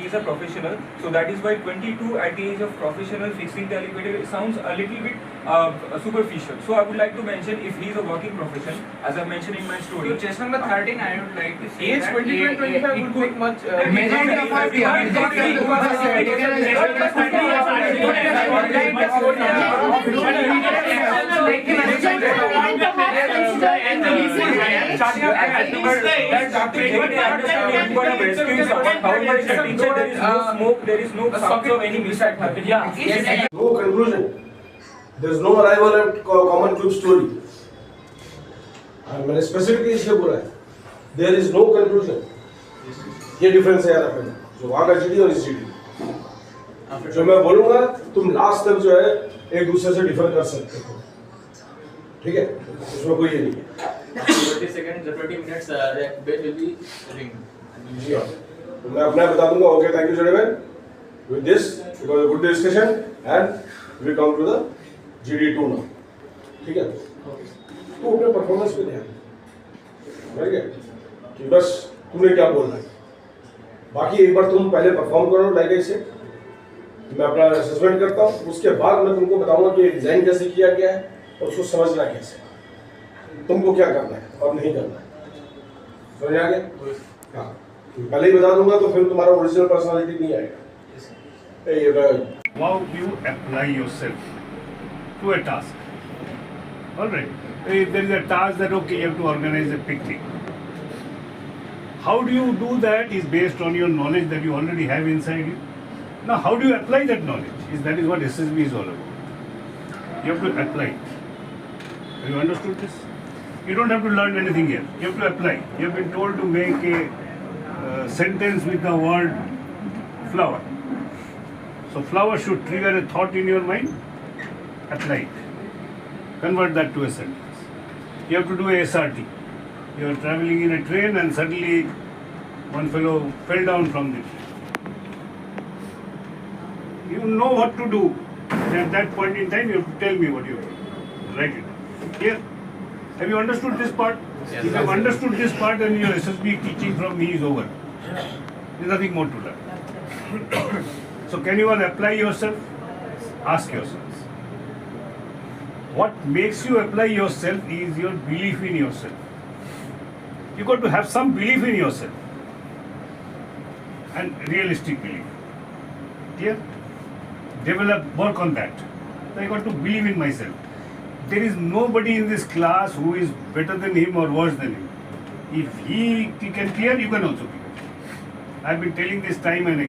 is a professional. So that is why 22 at the age of professional fixing the elevator sounds a little bit superficial. So I would like to mention if he is a working profession, as I mentioned in my story. So chest number 13, I would like to say Age that 22 and 25 would make much. majority of our There is no sound of any mishap happening. Yes. No conclusion. There is no arrival at common club story. मैंने specifically इसलिए बोला है. There is no conclusion. ये difference है यार अपने जो वहाँ का जीडी और इस जीडी. जो मैं बोलूँगा तुम लास्ट तक जो है एक दूसरे से डिफर कर सकते हो. ठीक है? इसमें कोई ये नहीं है. 20 seconds, 20 minutes, the bell will be ring. तो मैं अपना बता दूंगा. Okay, thank you gentlemen. With this, it was a good discussion and we come to the GD2 now. ठीक है? तो अपने परफॉर्मेंस पे ध्यान. ठीक है? कि बस तुमने क्या बोलना है. बाकी एक बार तुम पहले परफॉर्म करो लाइक ऐसे. मैं अपना असेसमेंट करता हूँ. उसके बाद मैं तुमको बताऊंगा कि डिजाइन कैसे किया गया है और उसको समझना कैसे. तुमको क्या करना है और नहीं करना है. समझ आ गया? हाँ. पहले ही बता दूंगा तो फिर तुम्हारा ओरिजिनल पर्सनालिटी नहीं आएगा. How do you apply yourself to a task? All right. If there is a task that okay, you have to organize a picnic. How do you do that is based on your knowledge that you already have inside you. Now, how do you apply that knowledge? That is what SSB is all about. You have to apply it. Have you understood this? You don't have to learn anything here. You have to apply. You have been told to make a sentence with the word flower. So flower should trigger a thought in your mind. Apply it. Convert that to a sentence. You have to do a SRT. You are traveling in a train and suddenly one fellow fell down from the train. You know what to do. At that point in time, you have to tell me what you have to write it. Here. Have you understood this part? Yes, if you have understood this part, then your SSB teaching from me is over. There is nothing more to learn. So can you all apply yourself? Ask yourselves. What makes you apply yourself is your belief in yourself. You got to have some belief in yourself and realistic belief. Clear? Develop, work on that. So I got to believe in myself. There is nobody in this class who is better than him or worse than him. If he can clear, you can also clear. I have been telling this time and again.